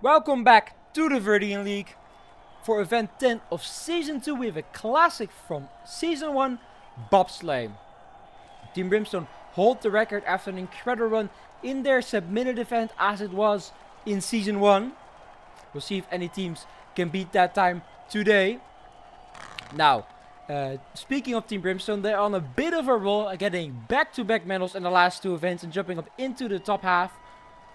Welcome back to the Viridian League. For event 10 of season 2 we have a classic from season 1, Bobsled. Team Brimstone hold the record after an incredible run in their submitted event as it was in season 1. We'll see if any teams can beat that time today. Now, speaking of Team Brimstone, they're on a bit of a roll, getting back-to-back medals in the last two events and jumping up into the top half.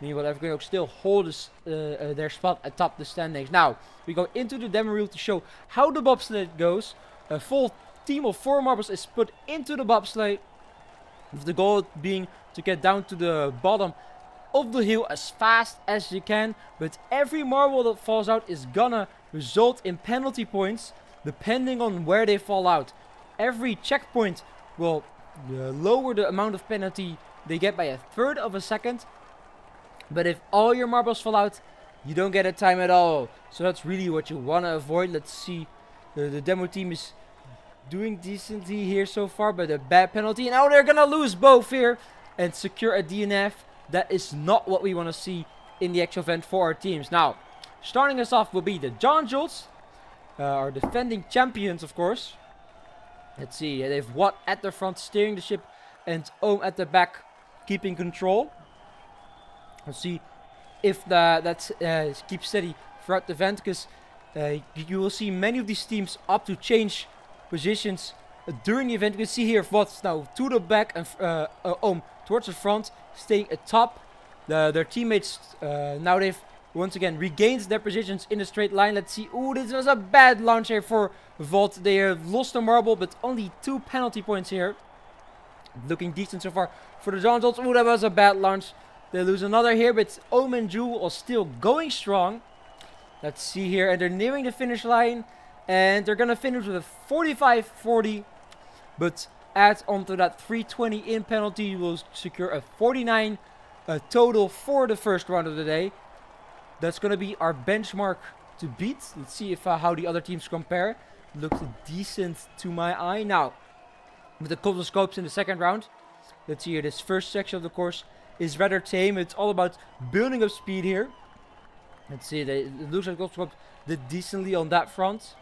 Meanwhile, Evergreen still hold their spot atop the standings. Now, we go into the demo reel to show how the bobsled goes. A full team of 4 marbles is put into the bobsled, with the goal being to get down to the bottom of the hill as fast as you can. But every marble that falls out is gonna result in penalty points, depending on where they fall out. Every checkpoint will lower the amount of penalty they get by 1/3 of a second. But if all your marbles fall out, you don't get a time at all. So that's really what you want to avoid. Let's see. The demo team is doing decently here so far, but a bad penalty. And now they're going to lose both here and secure a DNF. That is not what we want to see in the actual event for our teams. Now, starting us off will be the John Jules, our defending champions, of course. Let's see. They've Watt at the front, steering the ship, and Ohm at the back, keeping control. Let's see if that keeps steady throughout the event, because you will see many of these teams opt to change positions during the event. You can see here Watt now to the back and Ohm towards the front, staying atop. Their teammates now they've once again regained their positions in a straight line. Let's see. Ooh, this was a bad launch here for Volt. They have lost a marble, but only 2 penalty points here. Looking decent so far for the John Jules. Ooh, that was a bad launch. They lose another here, but Ohm and Jewel are still going strong. Let's see here, and they're nearing the finish line. And they're going to finish with a 45-40. But add on to that 320 in penalty, you will secure a 49 total for the first round of the day. That's going to be our benchmark to beat. Let's see if how the other teams compare. Looks decent to my eye. Now, with the couple scopes in the second round. Let's see here, this first section of the course is rather tame. It's all about building up speed here. Let's see, it looks like Goldspot did decently on that front.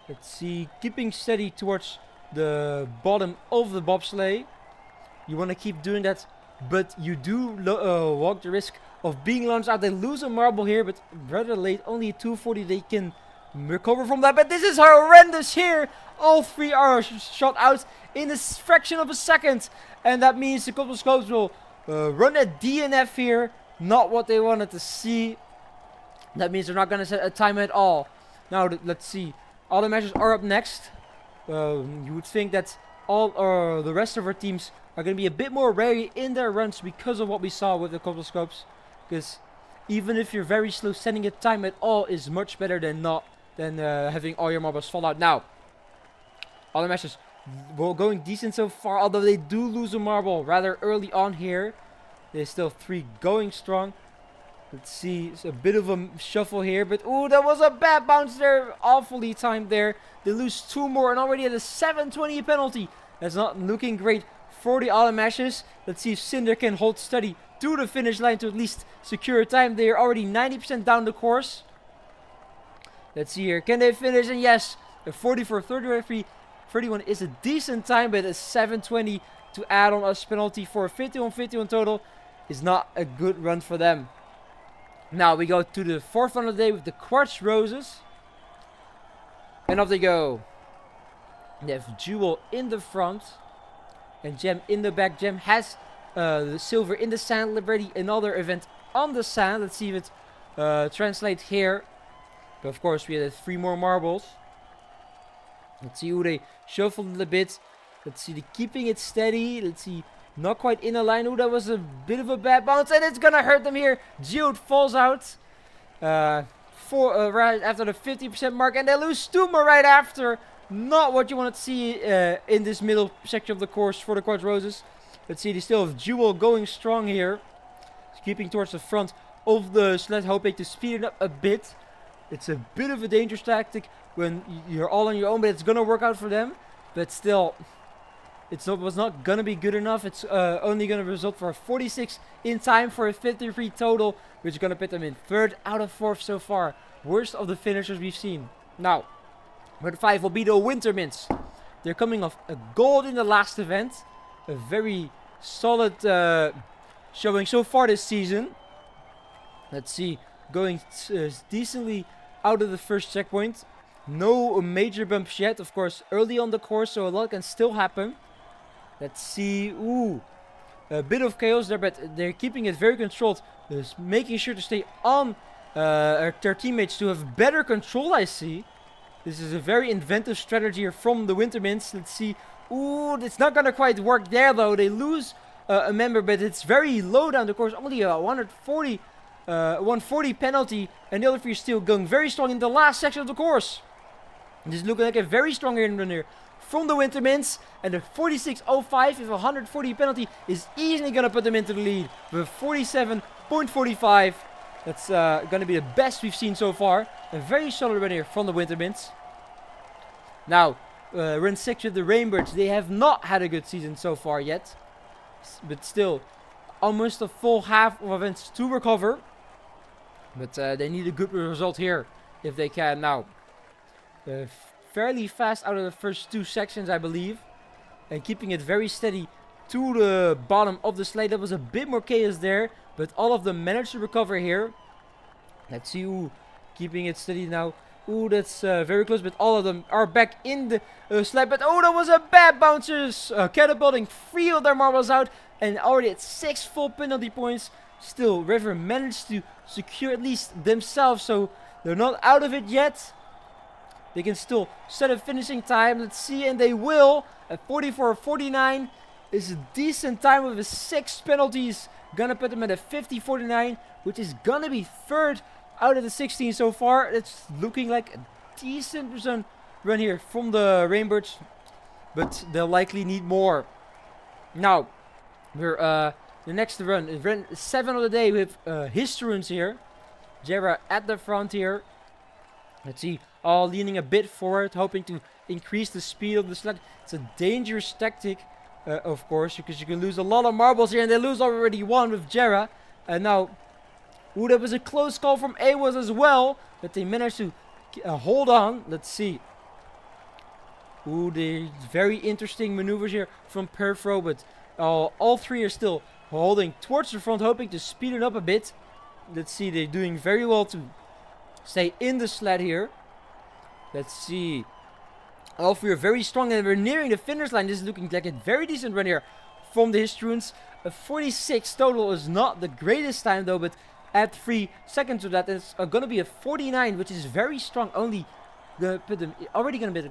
Let's see, keeping steady towards the bottom of the bobsleigh. You want to keep doing that, but you do walk the risk of being launched out. They lose a marble here, but rather late, only 240. They can recover from that, but this is horrendous here. All 3 are shot out in a fraction of a second, and that means the couple scopes will run a DNF here. Not what they wanted to see. That means they're not going to set a time at all. Now, let's see. All the measures are up next. You would think that all the rest of our teams are going to be a bit more wary in their runs because of what we saw with the couple scopes. Because even if you're very slow, setting a time at all is much better than having all your marbles fall out. Now, all the measures well, going decent so far, although they do lose a marble rather early on here. There's still 3 going strong. Let's see, it's a bit of a shuffle here, but ooh, that was a bad bounce there. Awfully timed there. They lose 2 more and already at a 720 penalty. That's not looking great for the Automashes. Let's see if Cinder can hold steady to the finish line to at least secure a time. They are already 90% down the course. Let's see here, can they finish? And yes, a 44, 33. 31 is a decent time, but a 720 to add on a penalty for a 51-51 total is not a good run for them. Now we go to the 4th round of the day with the Quartz Roses. And off they go. They have Jewel in the front and Gem in the back. Gem has the silver in the sand. Already another event on the sand. Let's see if it translates here. But of course we had 3 more marbles. Let's see who they shuffled a little bit. Let's see, keeping it steady. Let's see, not quite in a line. Ooh, that was a bit of a bad bounce, and it's gonna hurt them here. Geode falls out right after the 50% mark, and they lose 2 more right after. Not what you want to see in this middle section of the course for the Quartz Roses. Let's see, they still have Jewel going strong here. Keeping towards the front of the sled, hoping to speed it up a bit. It's a bit of a dangerous tactic when you're all on your own, but it's going to work out for them. But still, was not gonna be good enough. It's only gonna result for a 46 in time for a 53 total, which is gonna put them in 3rd out of 4th so far. Worst of the finishers we've seen. Now, number 5 will be the Winter Mints. They're coming off a gold in the last event. A very solid showing so far this season. Let's see, going decently out of the first checkpoint. No major bumps yet, of course, early on the course, so a lot can still happen. Let's see, ooh, a bit of chaos there, but they're keeping it very controlled. Just making sure to stay on their teammates to have better control, I see. This is a very inventive strategy here from the Winter Mints. Let's see, ooh, it's not gonna quite work there though. They lose a member, but it's very low down the course, only a 140 penalty, and the other 3 still going very strong in the last section of the course. This is looking like a very strong run here from the Winter Mints, and the 46.05 with a 140 penalty is easily going to put them into the lead with 47.45. That's going to be the best we've seen so far. A very solid run here from the Winter Mints. Now, run 6 with the Rainbirds. They have not had a good season so far yet, but still almost a full half of events to recover. But they need a good result here if they can now. Fairly fast out of the first 2 sections, I believe, and keeping it very steady to the bottom of the sled. There was a bit more chaos there, but all of them managed to recover here. Let's see, ooh, keeping it steady now. Ooh, that's very close, but all of them are back in the sled. But oh, that was a bad bounces, catapulting 3 of their marbles out, and already at 6 full penalty points. Still, River managed to secure at least themselves, so they're not out of it yet. They can still set a finishing time. Let's see, and they will. At 44.49 is a decent time with 6 penalties. Gonna put them at a 50.49, which is gonna be 3rd out of the 16 so far. It's looking like a decent run here from the Rainbirds, but they'll likely need more. Now, we're the next run is run 7 of the day with Historunes here. Jera at the front here. Let's see, all leaning a bit forward, hoping to increase the speed of the sled. It's a dangerous tactic, of course, because you can lose a lot of marbles here, and they lose already 1 with Jera. And now, ooh, that was a close call from Awas as well, but they managed to hold on. Let's see. Ooh, the very interesting maneuvers here from Perfro, but all 3 are still holding towards the front, hoping to speed it up a bit. Let's see, they're doing very well to stay in the sled here. Let's see. All 3 are very strong, and we're nearing the finish line. This is looking like a very decent run here from the Historunes. A 46 total is not the greatest time though, but add 3 seconds to that, it's going to be a 49, which is very strong. Already going to put them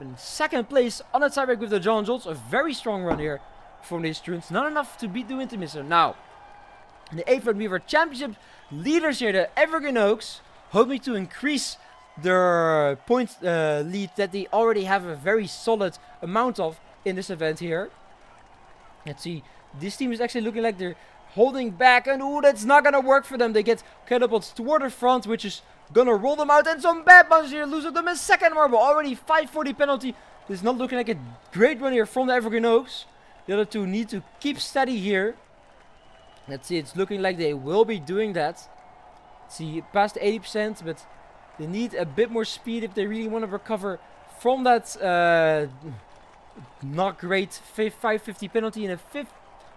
in 2nd place on the tiebreak with the John Jolts. A very strong run here from the Historunes. Not enough to beat the Winter Mints. Now, in the 8th run, we have our championship leaders here, the Evergreen Oaks, hoping to increase their point lead that they already have a very solid amount of in this event here. Let's see, this team is actually looking like they're holding back, and ooh, that's not gonna work for them. They get catapults toward the front, which is gonna roll them out, and some bad bounces here, losing them a 2nd marble. Already 540 penalty. This is not looking like a great run here from the Evergreen Oaks. The other 2 need to keep steady here. Let's see, it's looking like they will be doing that. Let's see, past 80%, but they need a bit more speed if they really want to recover from that not great 550 penalty. And a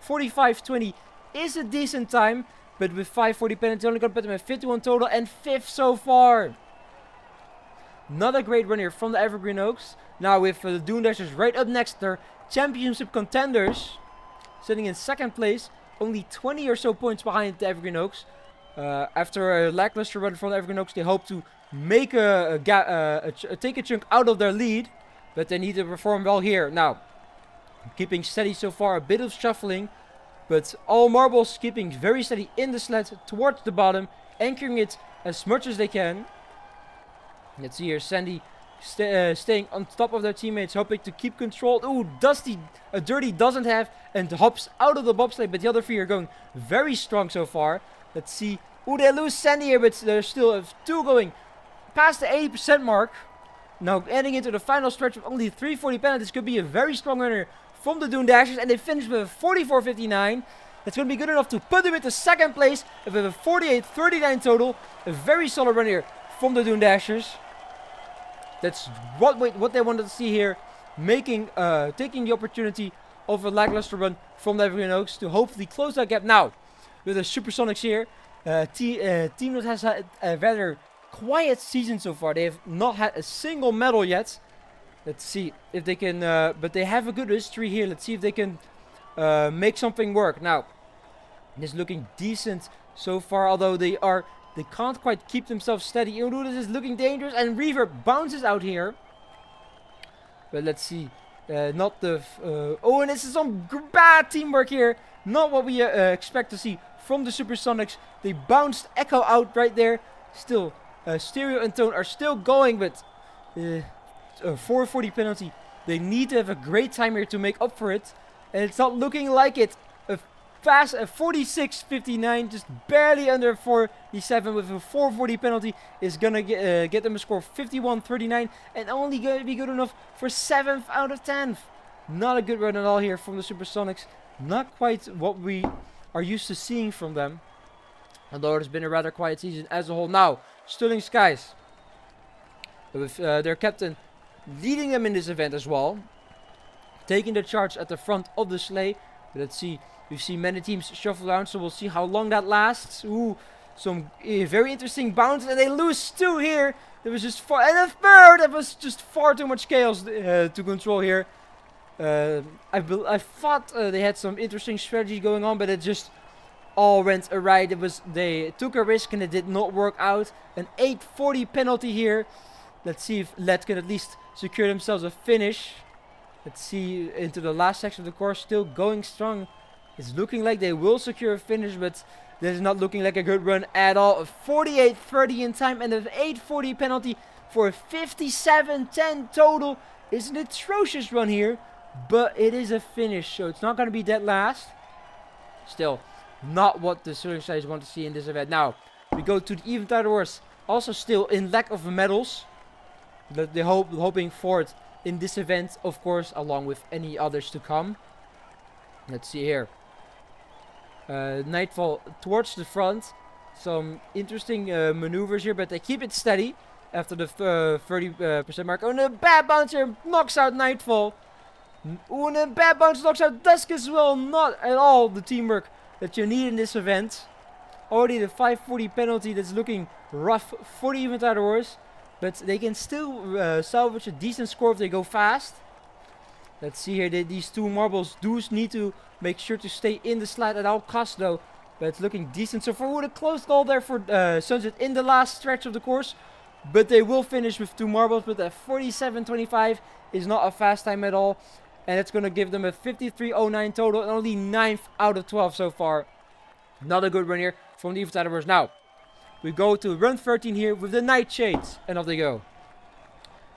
45.20 is a decent time, but with 540 penalty, only going to put them at 51 total and 5th so far. Not a great run here from the Evergreen Oaks. Now with the Dune Dashers right up next, their championship contenders, sitting in 2nd place, only 20 or so points behind the Evergreen Oaks. After a lackluster run from the Evergreen Oaks, they hope to make take a chunk out of their lead, but they need to perform well here. Now, keeping steady so far, a bit of shuffling, but all marbles keeping very steady in the sled towards the bottom, anchoring it as much as they can. Let's see here, Sandy staying on top of their teammates, hoping to keep control. Ooh, Dirty doesn't have, and hops out of the bobsleigh, but the other 3 are going very strong so far. Let's see. Ooh, they lose Sandy here, but there's still 2 going past the 80% mark. Now, heading into the final stretch with only 340 penalties, could be a very strong runner from the Dune Dashers, and they finished with a 44.59. That's going to be good enough to put them into second place with a 48.39 total. A very solid run here from the Dune Dashers. That's what they wanted to see here, taking the opportunity of a lackluster run from the Viridian Oaks to hopefully close that gap. Now, with the Supersonics here, team that has had a rather quiet season so far. They have not had a single medal yet. Let's see if they can, but they have a good history here. Let's see if they can make something work. Now, it's looking decent so far, although they can't quite keep themselves steady. This is looking dangerous, and Reaver bounces out here. But let's see, not the, and this is some bad teamwork here. Not what we expect to see from the Supersonics. They bounced Echo out right there. Still, Stereo and Tone are still going, but 440 penalty. They need to have a great time here to make up for it, and it's not looking like it. Fast 46.59, just barely under 47 with a 440 penalty is gonna get them a score of 51.39, and only gonna be good enough for 7th out of 10th. Not a good run at all here from the Supersonics. Not quite what we are used to seeing from them, although it's been a rather quiet season as a whole. Now, Sterling Skies, with their captain leading them in this event as well, taking the charge at the front of the sleigh. Let's see. We've seen many teams shuffle around, so we'll see how long that lasts. Ooh, some very interesting bounces, and they lose 2 here. There was just 4, and a third. That was just far too much chaos to control here. I thought they had some interesting strategy going on, but it just all went awry. They took a risk and it did not work out. An 840 penalty here. Let's see if Led can at least secure themselves a finish. Let's see into the last section of the course, still going strong. It's looking like they will secure a finish, but this is not looking like a good run at all. A 48.30 in time and an 840 penalty for a 57.10 total. It's an atrocious run here, but it is a finish, so it's not going to be dead last. Still, not what the Sterling Skies want to see in this event. Now, we go to the even title wars. Also still in lack of medals. They're hoping for it in this event, of course, along with any others to come. Let's see here. Nightfall towards the front. Some interesting maneuvers here, but they keep it steady after the 30% mark. Oh, and a bad bounce here knocks out Nightfall. Oh, and a bad bounce knocks out Dusk as well. Not at all the teamwork that you need in this event. Already the 540 penalty that's looking rough for the even title wars. But they can still salvage a decent score if they go fast. Let's see here, these 2 marbles do need to make sure to stay in the slide at all costs though. But it's looking decent so far. With a close goal there for Sunset in the last stretch of the course. But they will finish with 2 marbles, but that 47.25 is not a fast time at all. And it's going to give them a 53.09 total and only 9th out of 12 so far. Not a good run here from the even title wars. Now, we go to run 13 here with the Nightshades, and off they go.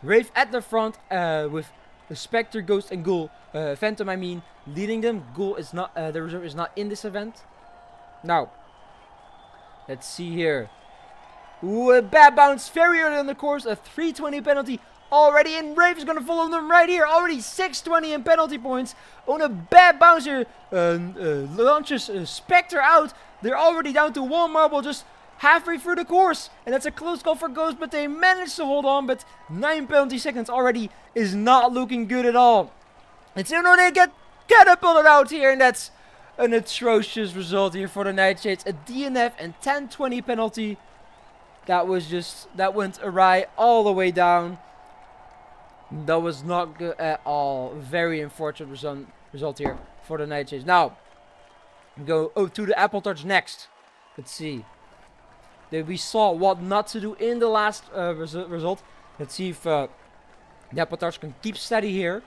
Wraith at the front with the Spectre, Ghost, and Ghoul. Phantom, I mean, leading them. Ghoul is not, the reserve is not in this event. Now, let's see here. Ooh, a bad bounce very early on the course. A 320 penalty already, and Wraith is going to follow them right here. Already 620 in penalty points. On a bad bounce here, launches Spectre out. They're already down to 1 marble just halfway through the course, and that's a close call for Ghost, but they managed to hold on. But 9 penalty seconds already is not looking good at all. And so they get catapulted out here, and that's an atrocious result here for the Nightshades. A DNF and 1020 penalty. That went awry all the way down. That was not good at all. Very unfortunate result here for the Nightshades. Now, we go to the Apple Torch next. Let's see. We saw what not to do in the last result. Let's see if the Apple Torch can keep steady here.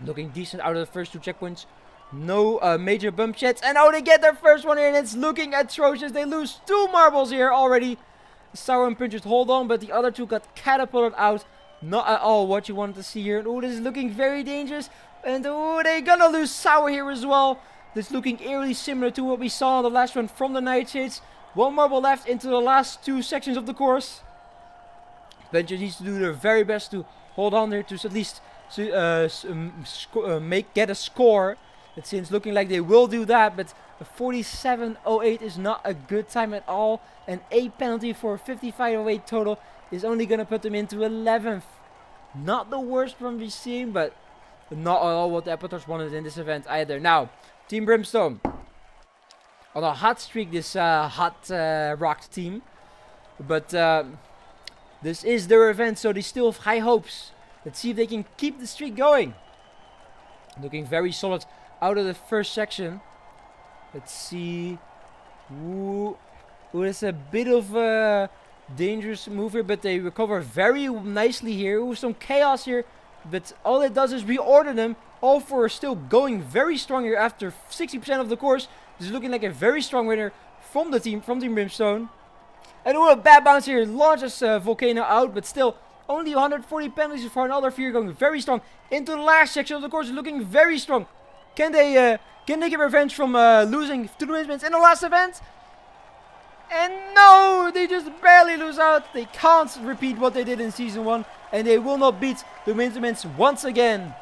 Looking decent out of the first 2 checkpoints. No major bump jets. And they get their first one here, and it's looking atrocious. They lose 2 marbles here already. Sour and Pinch just hold on, but the other 2 got catapulted out. Not at all what you wanted to see here. And this is looking very dangerous. And they're gonna lose Sour here as well. This looking eerily similar to what we saw in the last one from the Nightshades. 1 marble left into the last 2 sections of the course. Venture needs to do their very best to hold on here to at least get a score. It seems looking like they will do that, but a 47.08 is not a good time at all. And a penalty for a 55.08 total is only going to put them into 11th. Not the worst from we've seen, but not at all what the Epitors wanted in this event either. Now, Team Brimstone on a hot streak, this hot rocked team. But this is their event, so they still have high hopes. Let's see if they can keep the streak going. Looking very solid out of the first section. Let's see. Ooh, it's a bit of a dangerous move here, but they recover very nicely here. Ooh, some chaos here, but all it does is reorder them. All four are still going very strong here after 60% of the course. This is looking like a very strong winner from Team Brimstone. And ooh, a bad bounce here launches Volcano out, but still only 140 penalties for another fear going very strong into the last section of the course, looking very strong. Can they get revenge from losing to the Windmills in the last event? And no, they just barely lose out. They can't repeat what they did in Season 1, and they will not beat the Windmills once again.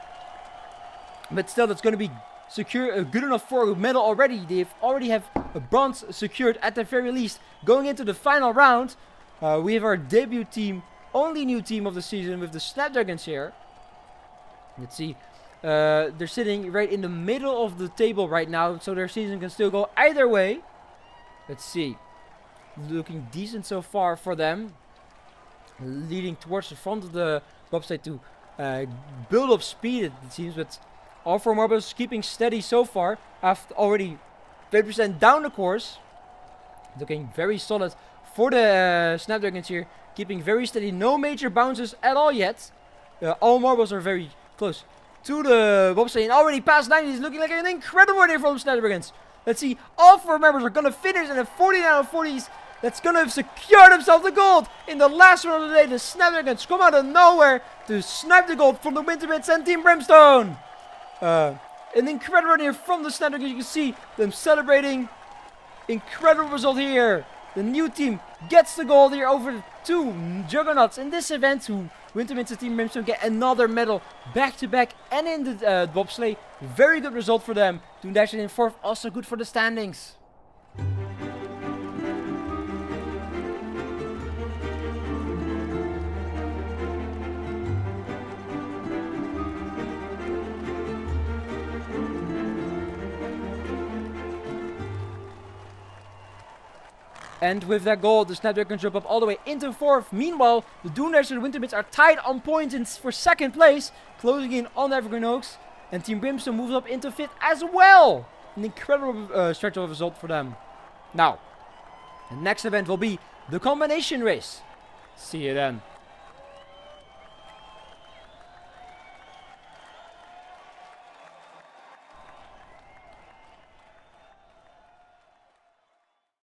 But still, that's going to be secure, good enough for a medal already. They already have a bronze secured at the very least. Going into the final round, we have our debut team, only new team of the season with the Snapdragons here. Let's see. They're sitting right in the middle of the table right now, so their season can still go either way. Let's see. Looking decent so far for them. Leading towards the front of the bobsled to build up speed, it seems, but all four marbles keeping steady so far. After already 30% down the course. Looking very solid for the Snapdragons here. Keeping very steady. No major bounces at all yet. All marbles are very close to the bobsleigh and already past 90. It's looking like an incredible day from Snapdragons. Let's see. All four members are going to finish in the 49 out of 40s. That's going to secure themselves the gold in the last one of the day. The Snapdragons come out of nowhere to snipe the gold from the Winterbits and Team Brimstone. An incredible run here from the Snapdragons. You can see them celebrating. Incredible result here. The new team gets the gold here over the two juggernauts in this event. Who Wintermits and Team Brimstone get another medal back to back and in the bobsleigh. Very good result for them. Doing that in fourth, also good for the standings. And with that goal, the Snapdragons jump up all the way into fourth. Meanwhile, the Doomdashers and the Winterbits are tied on points for second place, closing in on Evergreen Oaks. And Team Brimstone moves up into fifth as well. An incredible stretch of result for them. Now, the next event will be the combination race. See you then.